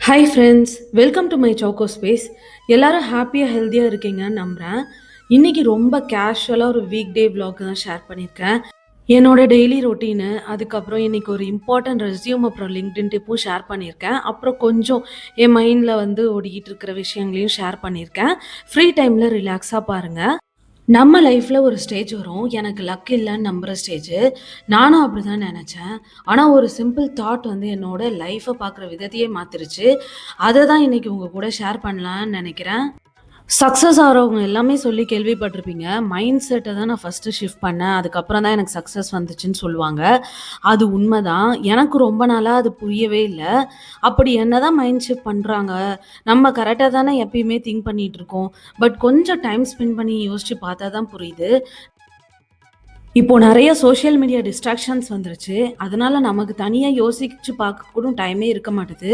Hi friends, welcome to my choco space. எல்லாரும் ஹாப்பியாக ஹெல்த்தியாக இருக்கீங்கன்னு நம்புகிறேன். இன்னைக்கு ரொம்ப கேஷுவலாக ஒரு வீக் டே vlog தான் ஷேர் பண்ணியிருக்கேன். என்னோட டெய்லி ரொட்டீனு, அதுக்கப்புறம் இன்னைக்கு ஒரு இம்பார்ட்டன்ட் ரெஸ்யூம் அப்புறம் லிங்க்டின் டிப்பும் ஷேர் பண்ணியிருக்கேன். அப்புறம் கொஞ்சம் என் மைண்டில் ஓடிக்கிட்டு இருக்கிற விஷயங்களையும் ஷேர் பண்ணியிருக்கேன். ஃப்ரீ டைமில் ரிலாக்ஸாக பாருங்கள். நம்ம லைஃப்பில் ஒரு ஸ்டேஜ் வரும், எனக்கு லக் இல்லைன்னு நம்புகிற ஸ்டேஜு. நானும் அப்படி தான் நினச்சேன். ஆனால் ஒரு சிம்பிள் தாட் என்னோட லைஃப்பை பார்க்குற விதத்தையே மாற்றிருச்சு. அதை தான் இன்னைக்கு உங்கள் கூட ஷேர் பண்ணலான்னு நினைக்கிறேன். சக்ஸஸ் ஆகிறவங்க எல்லாமே சொல்லி கேள்விப்பட்டிருப்பீங்க. மைண்ட் செட்டை தான் நான் ஃபஸ்ட்டு ஷிஃப்ட் பண்ணேன். அதுக்கப்புறம் தான் எனக்கு சக்ஸஸ் வந்துச்சுன்னு சொல்லுவாங்க. அது உண்மைதான். எனக்கு ரொம்ப நாளா அது புரியவே இல்ல. அப்படி என்னதான் மைண்ட் ஷிஃப்ட் பண்றாங்க? நம்ம கரெக்ட்டா தானே எப்பயுமே திங்க் பண்ணிட்டு இருக்கோம். பட் கொஞ்சம் டைம் ஸ்பெண்ட் பண்ணி யோசிச்சு பார்த்தா தான் புரியுது. இப்போ நெறைய சோஷியல் மீடியா டிஸ்ட்ராக்ஷன்ஸ் வந்துருச்சு. அதனால நமக்கு தனியா யோசிச்சு பார்க்க கூட டைமே இருக்க மாட்டுது.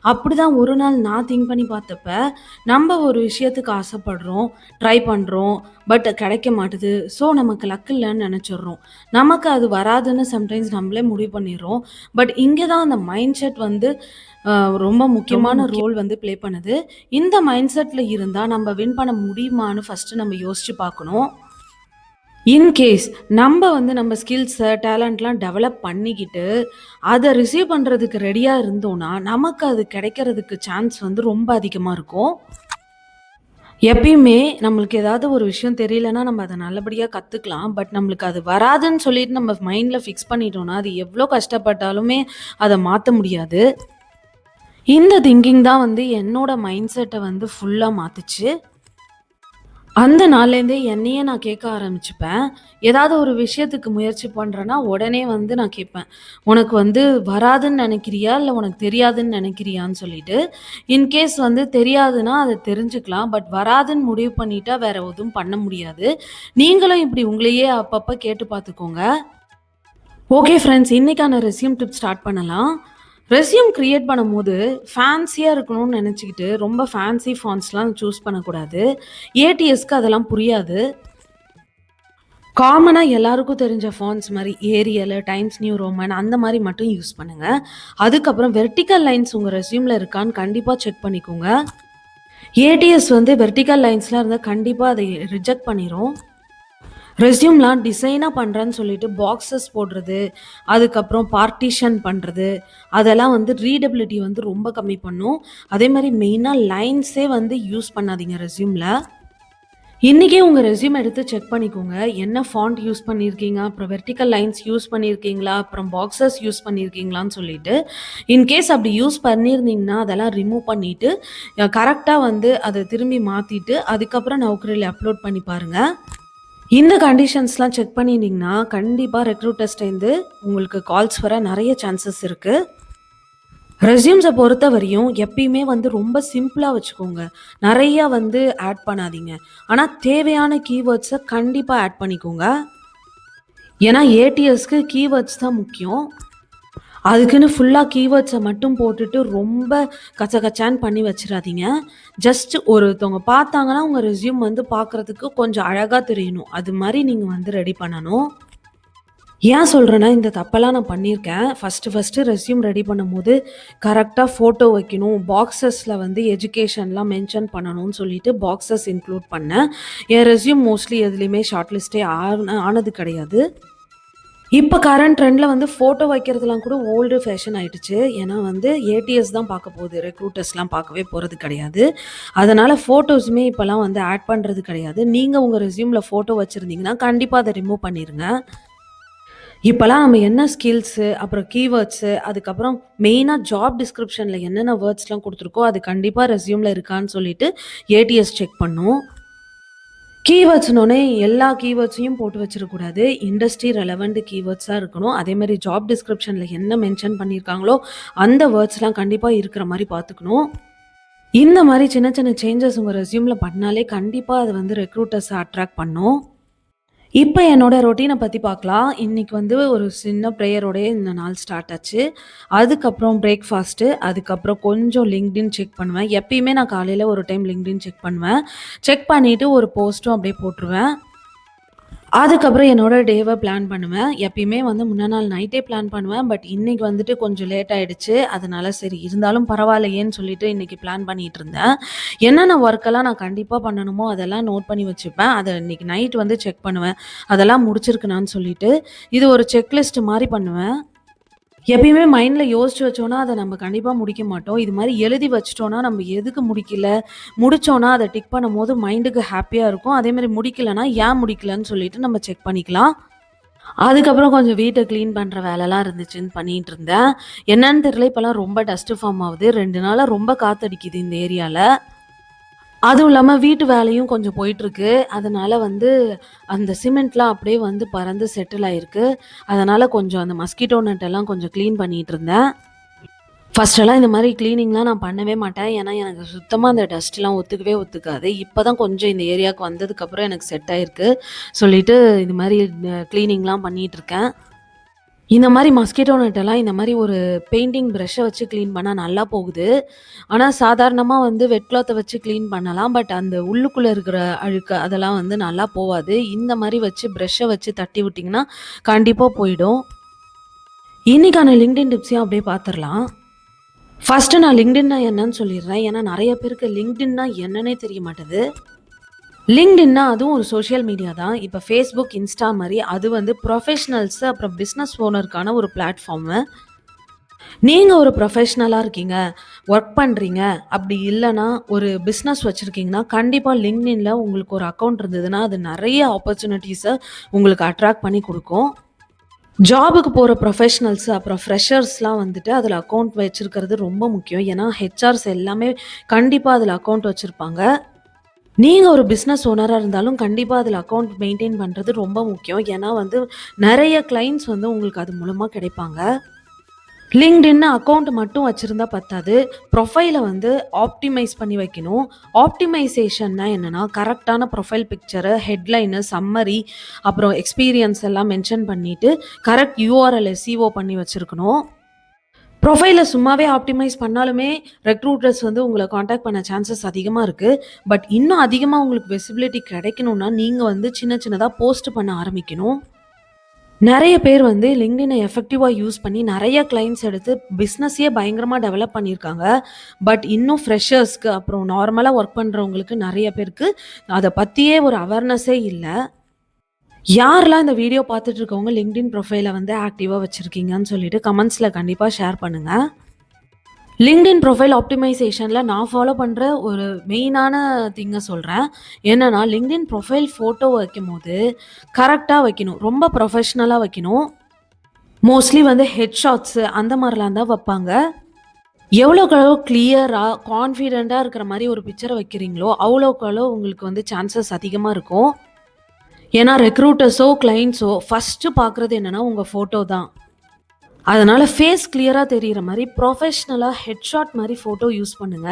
அப்படிதான் ஒரு நாள் நான் திங்க் பண்ணி பார்த்தப்ப, நம்ப ஒரு விஷயத்துக்கு ஆசைப்படுறோம், ட்ரை பண்றோம். பட் கிடைக்க மாட்டுது. ஸோ நமக்கு லக் இல்லன்னு நெனச்சிடுறோம். நமக்கு அது வராதுன்னு சம்டைம்ஸ் நம்மளே முடிவு பண்ணிர்றோம். பட் இங்க தான் அந்த மைண்ட் செட் அ ரொம்ப முக்கியமான ரோல் ப்ளே பண்ணுது. இந்த மைண்ட் செட்ல இருந்தா நம்ம வின் பண்ண முடியுமான்னு ஃபர்ஸ்ட்டு நம்ம யோசிச்சு பார்க்கணும். இன்கேஸ் நம்ப நம்ம ஸ்கில்ஸ, டேலண்ட்லாம் டெவலப் பண்ணிக்கிட்டு, அத ரிசீவ் பண்றதுக்கு ரெடியா இருந்தோம்னா, நமக்கு அது கிடைக்கிறதுக்கு சான்ஸ் ரொம்ப அதிகமா இருக்கும். எப்பயுமே நம்மளுக்கு ஏதாவது ஒரு விஷயம் தெரியலன்னா, நம்ம அத நல்லபடியா கத்துக்கலாம். பட் நம்மளுக்கு அது வராதுன்னு சொல்லிட்டு நம்ம மைண்ட்ல ஃபிக்ஸ் பண்ணிட்டோம்னா, அது எவ்ளோ கஷ்டப்பட்டாலுமே அத மாத்த முடியாது. இந்த திங்கிங் தான் என்னோட மைண்ட் செட்ட ஃபுல்லா மாத்துச்சு. அந்த நாள்லேருந்தே என்னையே நான் கேட்க ஆரம்பிச்சுப்பேன். ஏதாவது ஒரு விஷயத்துக்கு முயற்சி பண்றேன்னா, உடனே நான் கேட்பேன். "உனக்கு வராதுன்னு நெனைக்கிறியா? இல்ல உனக்கு தெரியாதுன்னு நெனைக்கிறியான்னு?" சொல்லிட்டு. இன்கேஸ் தெரியாதுன்னா, அத தெரிஞ்சுக்கலாம். பட் வராதுன்னு முடிவு பண்ணிட்டா, வேற எதுவும் பண்ண முடியாது. நீங்களும் இப்படி உங்களையே அப்பப்ப கேட்டு பார்த்துக்கோங்க. ஓகே ஃப்ரெண்ட்ஸ், இன்னைக்கான ரெஸ்யூம் டிப் ஸ்டார்ட் பண்ணலாம். ரெஸ்யூம் கிரியேட் பண்ணும்போது ஃபேன்சியா இருக்கணும்னு நெனச்சுக்கிட்டு, ரொம்ப ஃபேன்சி ஃபாண்ட்ஸ்லாம் சூஸ் பண்ணக்கூடாது. ஏடிஎஸ்க்கு அதெல்லாம் புரியாது. காமனா எல்லாருக்கும் தெரிஞ்ச ஃபாண்ட்ஸ் மாரி ஏரியல், டைம்ஸ் நியூ ரோமன் அந்த மாரி மட்டும் யூஸ் பண்ணுங்க. அதுக்கப்புறம் வெர்டிக்கல் லைன்ஸ் உங்க ரெஸ்யூம்ல இருக்கான்னு கண்டிப்பா செக் பண்ணிக்கோங்க. ஏடிஎஸ் வெர்டிக்கல் லைன்ஸ்லாம் இருந்தா கண்டிப்பா அதை ரிஜெக்ட் பண்ணிரும். ரெஸ்யூம்லாம் டிசைனா பண்றேன்னு சொல்லிட்டு பாக்ஸஸ் போடுறது, அதுக்கப்புறம் பார்ட்டிஷன் பண்றது, அதெல்லாம் ரீடபிலிட்டி ரொம்ப கம்மி பண்ணும். அதே மாரி மெயினா லைன்ஸே யூஸ் பண்ணாதீங்க ரெஸ்யூம்ல. இன்னைக்கே உங்க ரெஸ்யூம் எடுத்து செக் பண்ணிக்கோங்க. என்ன ஃபாண்ட் யூஸ் பண்ணியிருக்கீங்க, அப்புறம் வெர்டிக்கல் லைன்ஸ் யூஸ் பண்ணியிருக்கீங்களா, அப்புறம் பாக்ஸஸ் யூஸ் பண்ணியிருக்கீங்களான்னு சொல்லிட்டு. இன்கேஸ் அப்படி யூஸ் பண்ணியிருந்தீங்கன்னா, அதெல்லாம் ரிமூவ் பண்ணிட்டு, கரெக்ட்டா அத திரும்பி மாத்திட்டு, அதுக்கப்புறம் நௌக்கரில அப்லோட் பண்ணி பாருங்க. இந்த கண்டிஷன்ஸ்லாம் செக் பண்ணினீங்கன்னா, கண்டிப்பா ரெக்ரூட்டர்ஸ்ட்டேருந்து உங்களுக்கு கால்ஸ் வர நெறைய சான்சஸ் இருக்கு. ரெஸ்யூம்ஸ பொறுத்தவரையும் எப்பயுமே ரொம்ப சிம்பிளா வச்சுக்கோங்க. நெறையா ஆட் பண்ணாதீங்க. ஆனா தேவையான கீவேர்ட்ஸ கண்டிப்பா ஆட் பண்ணிக்கோங்க. ஏன்னா ஏடிஎஸ்க்கு கீவேர்ட்ஸ் தான் முக்கியம். அதுக்குன்னு ஃபுல்லா கீவேர்ட்ஸ மட்டும் போட்டுட்டு ரொம்ப கச்சகச்சான்னு பண்ணி வச்சுறாதீங்க. ஜஸ்ட் ஒருத்தவங்க பார்த்தாங்கன்னா, உங்க ரெஸ்யூம் பார்க்கறதுக்கு கொஞ்சம் அழகா தெரியணும். அது மாரி நீங்க ரெடி பண்ணணும். ஏன் சொல்றேன்னா, இந்த தப்பெல்லாம் நான் பண்ணியிருக்கேன். ஃபர்ஸ்ட்டு ரெஸ்யூம் ரெடி பண்ணும்போது, கரெக்ட்டா ஃபோட்டோ வைக்கணும். பாக்ஸஸ்ல எஜுகேஷன்லாம் மென்ஷன் பண்ணணும்னு சொல்லிட்டு பாக்ஸஸ் இன்க்ளூட் பண்ணேன். என் ரெஸ்யூம் மோஸ்ட்லி எதுலயுமே ஷார்ட் லிஸ்ட்டே ஆனது கிடையாது. இப்ப கரண்ட் ட்ரெண்ட்ல ஃபோட்டோ வைக்கிறதுலாம் கூட ஓல்டு ஃபேஷன் ஆயிடுச்சு. ஏன்னா ஏடிஎஸ் தான் பார்க்க போகுது. ரெக்ரூட்டர்ஸ்லாம் பார்க்கவே போறது கிடையாது. அதனால ஃபோட்டோஸுமே இப்பலாம் ஆட் பண்றது கிடையாது. நீங்க உங்க ரெஸ்யூம்ல ஃபோட்டோ வச்சிருந்தீங்கன்னா, கண்டிப்பா அத ரிமூவ் பண்ணிருங்க. இப்பலாம் நம்ம என்ன ஸ்கில்ஸு, அப்புறம் கீவேர்ட்ஸு, அதுக்கப்புறம் மெயினா ஜாப் டிஸ்கிரிப்ஷன்ல என்னென்ன வேர்ட்ஸ்லாம் குடுத்துருக்கோ, அது கண்டிப்பா ரெஸ்யூம்ல இருக்கான்னு சொல்லிட்டு ஏடிஎஸ் செக் பண்ணும். கீவேர்ட்ஸ்னோனே எல்லா கீவேர்ட்ஸையும் போட்டு வச்சிடக்கூடாது. இண்டஸ்ட்ரி ரெலவெண்ட் கீவேர்ட்ஸா இருக்கணும். அதேமாரி ஜாப் டிஸ்கிரிப்ஷன்ல என்ன மென்ஷன் பண்ணியிருக்காங்களோ, அந்த வேர்ட்ஸ்லாம் கண்டிப்பா இருக்கிற மாரி பார்த்துக்கணும். இந்த மாரி சின்ன சின்ன சேஞ்சஸ் உங்க ரெஸ்யூம்ல பண்ணாலே கண்டிப்பா அது ரெக்ரூட்டர்ஸ அட்ராக்ட் பண்ணும். இப்ப என்னோட ரொட்டீன பத்தி பார்க்கலாம். இன்னைக்கு ஒரு சின்ன பிரேயரோடயே இந்த நாள் ஸ்டார்ட் ஆச்சு. அதுக்கப்புறம் பிரேக்ஃபாஸ்ட்டு, அதுக்கப்புறம் கொஞ்சம் லிங்க்டின் செக் பண்ணுவேன். எப்பயுமே நான் காலையில ஒரு டைம் லிங்க்டின் செக் பண்ணுவேன். செக் பண்ணிட்டு ஒரு போஸ்ட்டும் அப்படியே போட்டுருவேன். அதுக்கப்புறம் என்னோட டேவ பிளான் பண்ணுவேன். எப்பயுமே வந்து முன்னா நாள் நைட்டே பிளான் பண்ணுவேன். பட் இன்னைக்கு வந்துட்டு கொஞ்சம் லேட் ஆயிடுச்சு. அதனால சரி இருந்தாலும் பரவாயில்லையேன்னு சொல்லிட்டு இன்னைக்கு பிளான் பண்ணிட்டுருந்தேன். என்னென்ன ஒர்க்கெல்லாம் நான் கண்டிப்பா பண்ணணுமோ அதெல்லாம் நோட் பண்ணி வச்சுப்பேன். அத இன்னைக்கு நைட் வந்து செக் பண்ணுவேன். அதெல்லாம் முடிச்சிருக்கனான்னு சொல்லிட்டு. இது ஒரு செக்லிஸ்ட் மாரி பண்ணுவேன். எப்பயுமே மைண்ட்ல யோசிச்சு வச்சோம்னா, அத நம்ம கண்டிப்பா முடிக்க மாட்டோம். இது மாரி எழுதி வச்சுட்டோம்னா, நம்ம எதுக்கு முடிக்கல, முடிச்சோம்னா அத டிக் பண்ணும்போது மைண்டுக்கு ஹேப்பியா இருக்கும். அதே மாரி முடிக்கலன்னா, ஏன் முடிக்கலன்னு சொல்லிட்டு நம்ம செக் பண்ணிக்கலாம். அதுக்கப்புறம் கொஞ்சம் வீட்ட கிளீன் பண்ற வேலைலாம் இருந்துச்சுன்னு பண்ணிட்டு இருந்தேன். என்னன்னு தெரியல, இப்பலாம் ரொம்ப டஸ்ட் ஃபார்ம் ஆவுது. 2 நாளா ரொம்ப காத்தடிக்குது இந்த ஏரியால. அதுவும் இல்லாம வீட்டு வேலையும் கொஞ்சம் போயிட்டுருக்கு. அதனால வந்து அந்த சிமெண்ட்லாம் அப்படியே வந்து பறந்து செட்டில் ஆயிருக்கு. அதனால கொஞ்சம் அந்த மஸ்கிட்டோ நெட் எல்லாம் கொஞ்சம் கிளீன் பண்ணிட்டு இருந்தேன். ஃபர்ஸ்ட்டெல்லாம் இந்த மாரி கிளீனிங்லாம் நான் பண்ணவே மாட்டேன். ஏன்னா, எனக்கு சுத்தமா அந்த டஸ்ட்லாம் ஒத்துக்கவே ஒத்துக்காது. இப்ப தான் கொஞ்சம் இந்த ஏரியாவுக்கு வந்ததுக்கப்புறம் எனக்கு செட் ஆயிருக்கு. சொல்லிட்டு இது மாரி கிளீனிங்லாம் பண்ணிட்டுருக்கேன். இந்த மாரி மஸ்கிட்டோ நெட்டெல்லாம் இந்த மாரி ஒரு பெயிண்டிங் பிரஷ்ஷ வச்சு கிளீன் பண்ணா நல்லா போகுது. ஆனா, சாதாரணமா வந்து வெட் கிளாத்த வச்சு கிளீன் பண்ணலாம். பட் அந்த உள்ளுக்குள்ள இருக்கிற அழுக்கு அதெல்லாம் வந்து நல்லா போவாது. இந்த மாரி வச்சு பிரஷ்ஷ வச்சு தட்டி விட்டீங்கன்னா, கண்டிப்பா போயிடும். இன்னைக்கான லிங்க்டின் டிப்ஸையும் அப்படியே பார்த்துரலாம். ஃபர்ஸ்ட்டு நான் லிங்க்டின்னா என்னன்னு சொல்லிடுறேன். ஏன்னா நெறைய பேருக்கு லிங்க்டின்னா என்னன்னே தெரிய மாட்டேது. லிங்க்டின்னா அதுவும் ஒரு சோஷியல் மீடியா தான். இப்ப Facebook, Insta மாரி அது வந்து ப்ரொஃபஷனல்ஸ் அப்புறம் பிசினஸ் ஓனருக்கான ஒரு பிளாட்ஃபார்மு. நீங்க ஒரு ப்ரொஃபஷனலா இருக்கீங்க, ஒர்க் பண்றீங்க, அப்படி இல்லன்னா ஒரு பிசினஸ் வச்சிருக்கீங்கன்னா, கண்டிப்பா லிங்க்டின்ல உங்களுக்கு ஒரு அக்கவுண்ட் இருந்ததுன்னா, அது நெறைய ஆப்பர்ச்சுனிட்டீஸ உங்களுக்கு அட்ராக்ட் பண்ணி குடுக்கும். ஜாபுக்கு போற ப்ரொஃபஷனல்ஸ் அப்புறம் ஃப்ரெஷர்ஸ்லாம் வந்துட்டு அதில அக்கவுண்ட் வச்சிருக்கிறது ரொம்ப முக்கியம். ஏன்னா, ஹெச்ஆர்ஸ் எல்லாமே கண்டிப்பா அதில அக்கவுண்ட் வச்சிருப்பாங்க. நீங்க ஒரு பிசினஸ் ஓனரா இருந்தாலும் கண்டிப்பா அதில அக்கவுண்ட் மெயின்டெயின் பண்றது ரொம்ப முக்கியம். ஏன்னா வந்து நெறைய கிளையண்ட்ஸ் வந்து உங்களுக்கு அது மூலமா கிடைப்பாங்க. லிங்க்டின் அக்கவுண்ட் மட்டும் வச்சிருந்தா பத்தாது. ப்ரொஃபைல வந்து ஆப்டிமைஸ் பண்ணி வைக்கணும். ஆப்டிமைசேஷன்னா என்னன்னா, கரெக்ட்டான ப்ரொஃபைல் பிக்சரு, ஹெட்லைனு, சம்மரி, அப்புறம் எக்ஸ்பீரியன்ஸ் எல்லாம் மென்ஷன் பண்ணிட்டு, கரெக்ட் யூஆர்எல் எஸ்இஓ பண்ணி வச்சிருக்கணும். ப்ரொஃபைல சும்மாவே ஆப்டிமைஸ் பண்ணாலுமே, ரெக்ரூட்டர்ஸ் வந்து உங்கள கான்டாக்ட் பண்ண சான்சஸ் அதிகமா இருக்கு. பட் இன்னும் அதிகமா உங்களுக்கு விசிபிலிட்டி கிடைக்கணும்னா, நீங்க வந்து சின்ன சின்னதா போஸ்ட் பண்ண ஆரம்பிக்கணும். நெறைய பேர் வந்து லிங்க்டின எஃபெக்டிவா யூஸ் பண்ணி நெறைய கிளையண்ட்ஸ் எடுத்து பிசினஸையே பயங்கரமா டெவலப் பண்ணியிருக்காங்க. பட் இன்னும் ஃப்ரெஷர்ஸ்க்கு அப்புறம் நார்மலா ஒர்க் பண்றவங்களுக்கு நெறைய பேருக்கு அத பத்தியே ஒரு அவேர்னஸே இல்ல. யாரெல்லாம் இந்த வீடியோ பார்த்துட்டு இருக்கவங்க லிங்க்டின் ப்ரொஃபைல வந்து ஆக்டிவா வச்சிருக்கீங்கன்னு சொல்லிட்டு கமெண்ட்ஸ்ல கண்டிப்பா ஷேர் பண்ணுங்க. லிங்க்டின் ப்ரொஃபைல் ஆப்டிமைசேஷன்ல நான் ஃபாலோ பண்ற ஒரு மெயினான திங்க சொல்றேன். என்னன்னா, லிங்க்டின் ப்ரொஃபைல் ஃபோட்டோ வைக்கும்போது கரெக்ட்டா வைக்கணும். ரொம்ப ப்ரொஃபஷனலா வைக்கணும். மோஸ்ட்லி வந்து ஹெட் ஷாட்ஸு அந்த மாரிலாம் தான் வப்பாங்க. எவ்வளோக்கு எவ்வளோ கிளியரா, கான்ஃபிடென்ட்டா இருக்கிற மாரி ஒரு பிக்சர வைக்கிறீங்களோ, அவ்வளோக்கு அவ்வளோ உங்களுக்கு வந்து சான்சஸ் அதிகமா இருக்கும். ஏன்னா ரெக்ரூட்டர்ஸோ, கிளையண்ட்ஸோ ஃபர்ஸ்ட்டு பார்க்குறது என்னன்னா, உங்க ஃபோட்டோ தான். அதனால ஃபேஸ் கிளியரா தெரியிற மாரி ப்ரொஃபஷனலா ஹெட்ஷாட் மாரி ஃபோட்டோ யூஸ் பண்ணுங்க.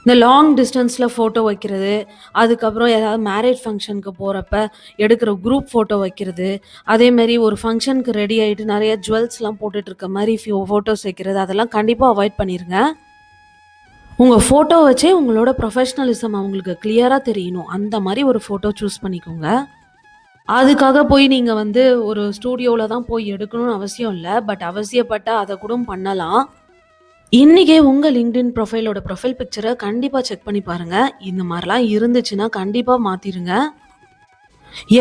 இந்த லாங் டிஸ்டன்ஸ்ல ஃபோட்டோ வைக்கிறது, அதுக்கப்புறம் ஏதாவது மேரேஜ் ஃபங்ஷனுக்கு போறப்ப எடுக்கிற குரூப் ஃபோட்டோ வைக்கிறது, அதேமாரி ஒரு ஃபங்ஷனுக்கு ரெடி ஆயிட்டு நெறைய ஜுவல்ஸ்லாம் போட்டுட்டு இருக்க மாரி ஃபோட்டோஸ் வைக்கிறது, அதெல்லாம் கண்டிப்பா அவாய்ட் பண்ணிருங்க. உங்க ஃபோட்டோ வச்சே உங்களோட ப்ரொஃபஷனலிசம் அவங்களுக்கு கிளியரா தெரியணும். அந்த மாரி ஒரு ஃபோட்டோ சூஸ் பண்ணிக்கோங்க. அதுக்காக போய் நீங்க வந்து ஒரு ஸ்டூடியோல தான் போய் எடுக்கணும்னு அவசியம் இல்ல. பட் அவசியப்பட்டா அத கூடம் பண்ணலாம். இன்னைக்கே உங்க லிங்க்டின் ப்ரொஃபைலோட ப்ரொஃபைல் பிக்சர கண்டிப்பா செக் பண்ணி பாருங்க. இந்த மாரிலாம் இருந்துச்சுன்னா கண்டிப்பா மாத்திருங்க.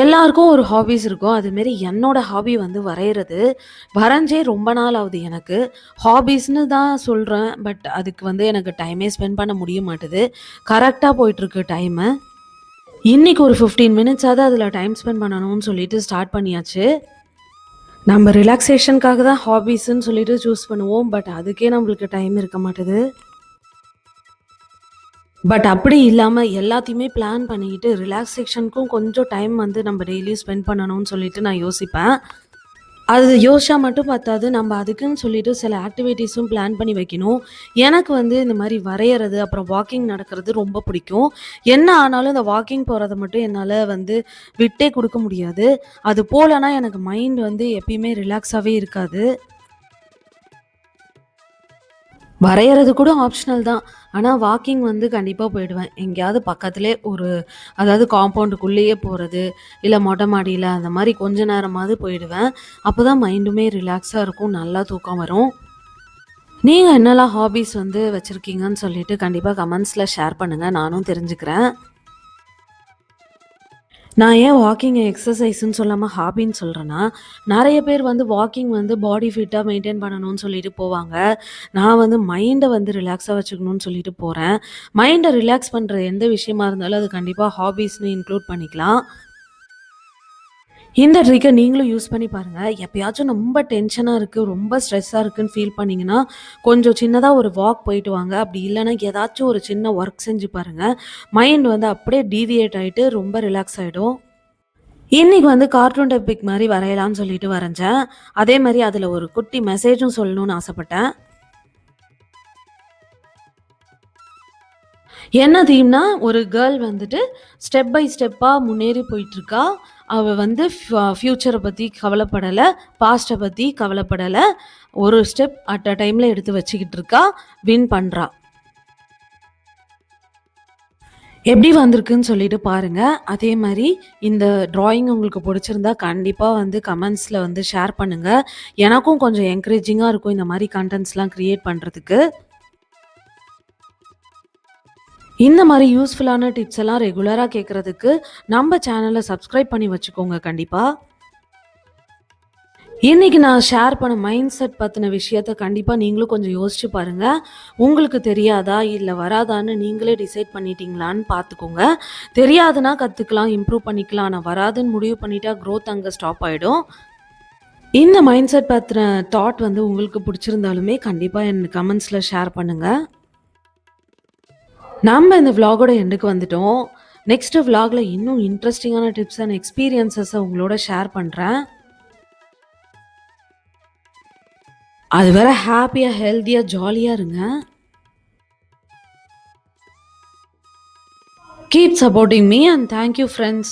எல்லாருக்கும் ஒரு ஹாபீஸ் இருக்கும். அதுமாரி என்னோட ஹாபி வந்து வரையறது. வரைஞ்சே ரொம்ப நாள் ஆகுது எனக்கு. ஹாபீஸ்ன்னு தான் சொல்றேன். பட் அதுக்கு வந்து எனக்கு டைமே ஸ்பெண்ட் பண்ண முடிய மாட்டுது. கரெக்ட்டா போயிட்டுருக்கு டைமு. இன்னைக்கு ஒரு 15 மினிட்ஸாவது அதில டைம் ஸ்பெண்ட் பண்ணணும்னு சொல்லிட்டு ஸ்டார்ட் பண்ணியாச்சு. நம்ம ரிலாக்சேஷனுக்காக தான் ஹாபீஸ்ன்னு சொல்லிட்டு சூஸ் பண்ணுவோம். பட் அதுக்கே நம்மளுக்கு டைம் இருக்க மாட்டுது. பட் அப்படி இல்லாம எல்லாத்தையுமே பிளான் பண்ணிக்கிட்டு ரிலாக்சேஷனுக்கும் கொஞ்சம் டைம் வந்து நம்ம டெய்லியும் ஸ்பெண்ட் பண்ணணும்னு சொல்லிட்டு நான் யோசிப்பேன். அது யோசிச்சா மட்டும் பத்தாது. நம்ம அதுக்குன்னு சொல்லிட்டு சில ஆக்டிவிட்டீஸும் பிளான் பண்ணி வைக்கணும். எனக்கு வந்து இந்த மாரி வரையறது, அப்புறம் வாக்கிங் நடக்கிறது ரொம்ப பிடிக்கும். என்ன ஆனாலும் இந்த வாக்கிங் போறத மட்டும் என்னால வந்து விட்டே குடுக்க முடியாது. அது போலனா எனக்கு மைண்ட் வந்து எப்பயுமே ரிலாக்ஸாவே இருக்காது. வரையறது கூட ஆப்ஷனல் தான். ஆனா வாக்கிங் வந்து கண்டிப்பா போயிடுவேன். எங்கேயாவது பக்கத்திலே அதாவது காம்பவுண்டுக்குள்ளேயே போறது, இல்ல மொட்டை மாடியில அந்த மாரி கொஞ்ச நேரமாவது போயிடுவேன். அப்பதான் மைண்டுமே ரிலாக்ஸா இருக்கும். நல்லா தூக்கம் வரும். நீங்க என்னலாம் ஹாபீஸ் வந்து வச்சிருக்கீங்கன்னு சொல்லிட்டு கண்டிப்பா கமெண்ட்ஸ்ல ஷேர் பண்ணுங்க. நானும் தெரிஞ்சுக்கிறேன். நான் ஏன் வாக்கிங் எக்ஸர்சைஸ்ன்னு சொல்லாம ஹாபின்னு சொல்றேன்னா, நெறைய பேர் வந்து வாக்கிங் வந்து பாடி ஃபிட்டா மெயின்டெயின் பண்ணணும்னு சொல்லிட்டு போவாங்க. நான் வந்து மைண்ட வந்து ரிலாக்ஸா வச்சுக்கணும்னு சொல்லிட்டு போறேன். மைண்ட ரிலாக்ஸ் பண்ற எந்த விஷயமா இருந்தாலும் அது கண்டிப்பா ஹாபீஸ்ன்னு இன்க்ளூட் பண்ணிக்கலாம். இந்த ட்ரிக்க நீங்களும் யூஸ் பண்ணி பாருங்க. எப்பயாச்சும் ரொம்ப டென்ஷனா இருக்கு, ரொம்ப ஸ்ட்ரெஸ்ஸா இருக்குன்னு ஃபீல் பண்ணீங்கன்னா, கொஞ்சம் சின்னதா ஒரு வாக் போயிட்டு வாங்க. அப்படி இல்லன்னா ஏதாச்சும் ஒரு சின்ன ஒர்க் செஞ்சு பாருங்க. மைண்ட் வந்து அப்படியே டீவியேட் ஆயிட்டு ரொம்ப ரிலாக்ஸ் ஆயிடும். இன்னைக்கு வந்து கார்ட்டூன் டெபிக் மாரி வரையலான்னு சொல்லிட்டு வரைஞ்சேன். அதே மாரி அதில ஒரு குட்டி மெசேஜும் சொல்லணும்னு ஆசைப்பட்டேன். என்ன தீம்னா, ஒரு கேர்ள் வந்துட்டு ஸ்டெப் பை ஸ்டெப்பா முன்னேறி போயிட்டுருக்கா. அவ வந்து ஃபியூச்சர பத்தி கவலைப்படல. பாஸ்ட்ட பத்தி கவலைப்படல. ஒரு ஸ்டெப் அட் அ டைம்ல எடுத்து வச்சுக்கிட்டு இருக்கா. வின் பண்றா. எப்படி வந்திருக்குன்னு சொல்லிட்டு பாருங்க. அதே மாரி இந்த ட்ராயிங் உங்களுக்கு புடிச்சிருந்தா கண்டிப்பா வந்து கமெண்ட்ஸ்ல வந்து ஷேர் பண்ணுங்க. எனக்கும் கொஞ்சம் என்கரேஜிங்கா இருக்கும் இந்த மாரி கன்டென்ட்ஸ்லாம் கிரியேட் பண்றதுக்கு. இந்த மாரி யூஸ்ஃபுல்லான டிப்ஸ் எல்லாம் ரெகுலரா கேட்கறதுக்கு நம்ம சேனல சப்ஸ்கிரைப் பண்ணி வச்சுக்கோங்க கண்டிப்பா. இன்னைக்கு நான் ஷேர் பண்ண மைண்ட் செட் பத்தின விஷயத்த கண்டிப்பா நீங்களும் கொஞ்சம் யோசிச்சு பாருங்க. உங்களுக்கு தெரியாதா? இல்ல வராதான்னு நீங்களே டிசைட் பண்ணிட்டீங்களான்னு பார்த்துக்கோங்க. தெரியாதுன்னா கத்துக்கலாம், இம்ப்ரூவ் பண்ணிக்கலாம். ஆனா வராதுன்னு முடிவு பண்ணிட்டா குரோத் அங்க ஸ்டாப் ஆயிடும். இந்த மைண்ட் செட் பத்தின தாட் வந்து உங்களுக்கு பிடிச்சிருந்தாலுமே கண்டிப்பா என் கமெண்ட்ஸ்ல ஷேர் பண்ணுங்க. நம்ம இந்த விளாகோட எண்டுக்கு வந்துட்டோம். நெக்ஸ்ட் விளாக்ல இன்னும் இன்ட்ரெஸ்டிங்கான டிப்ஸ் அண்ட் எக்ஸ்பீரியன்ஸஸ உங்களோட ஷேர் பண்றேன். அதுவரை ஹாப்பியா, ஹெல்த்தியா, ஜாலியா இருங்க. Keep supporting me and thank you friends.